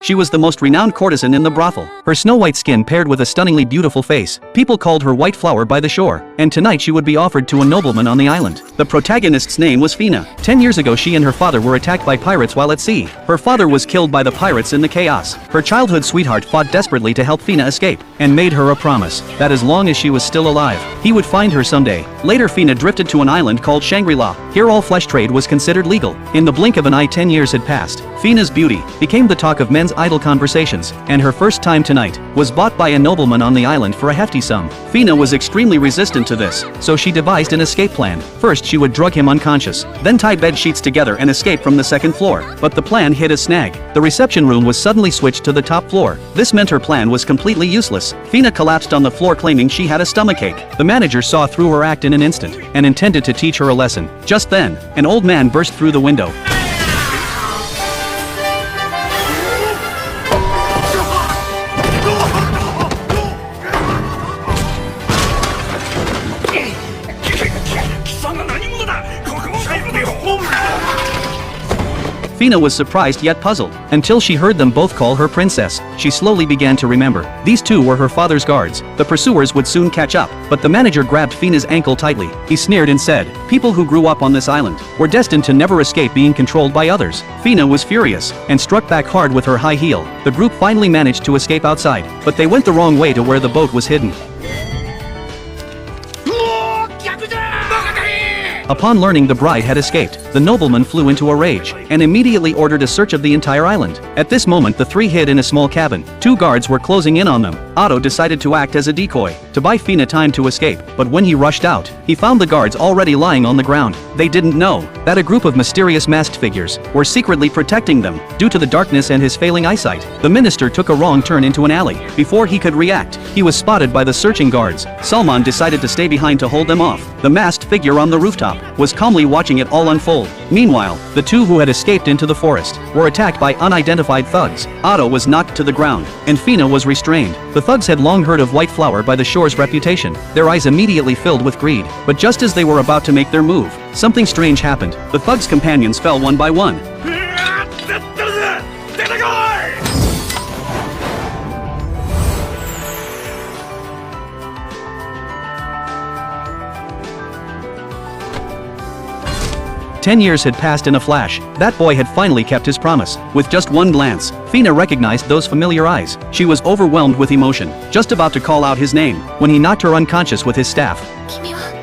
She was the most renowned courtesan in the brothel. Her snow-white skin paired with a stunningly beautiful face. People called her White Flower by the shore, and tonight she would be offered to a nobleman on the island. The protagonist's name was Fina. 10 years ago she and her father were attacked by pirates while at sea. Her father was killed by the pirates in the chaos. Her childhood sweetheart fought desperately to help Fina escape, and made her a promise that as long as she was still alive, he would find her someday. Later Fina drifted to an island called Shangri-La. Here all flesh trade was considered legal. In the blink of an eye 10 years had passed. Fina's beauty became the talk of men's idle conversations, and her first time tonight was bought by a nobleman on the island for a hefty sum. Fina was extremely resistant to this, so she devised an escape plan. First she would drug him unconscious, then tie bed sheets together and escape from the second floor. But the plan hit a snag. The reception room was suddenly switched to the top floor. This meant her plan was completely useless. Fina collapsed on the floor claiming she had a stomachache. The manager saw through her act in an instant, and intended to teach her a lesson. Just then, an old man burst through the window. Fina was surprised yet puzzled, until she heard them both call her princess. She slowly began to remember. These two were her father's guards. The pursuers would soon catch up, but the manager grabbed Fina's ankle tightly. He sneered and said, "People who grew up on this island were destined to never escape being controlled by others." Fina was furious, and struck back hard with her high heel. The group finally managed to escape outside, but they went the wrong way to where the boat was hidden. Upon learning the bride had escaped, the nobleman flew into a rage, and immediately ordered a search of the entire island. At this moment the three hid in a small cabin. Two guards were closing in on them. Otto decided to act as a decoy, to buy Fina time to escape, but when he rushed out, he found the guards already lying on the ground. They didn't know that a group of mysterious masked figures were secretly protecting them. Due to the darkness and his failing eyesight, the minister took a wrong turn into an alley. Before he could react, he was spotted by the searching guards. Salman decided to stay behind to hold them off. The masked figure on the rooftop was calmly watching it all unfold. Meanwhile, the two who had escaped into the forest were attacked by unidentified thugs. Otto was knocked to the ground, and Fina was restrained. The thugs had long heard of White Flower by the shore's reputation. Their eyes immediately filled with greed. But just as they were about to make their move, something strange happened. The thugs' companions fell one by one. 10 years had passed in a flash. That boy had finally kept his promise. With just one glance, Fina recognized those familiar eyes. She was overwhelmed with emotion, just about to call out his name, when he knocked her unconscious with his staff. 君は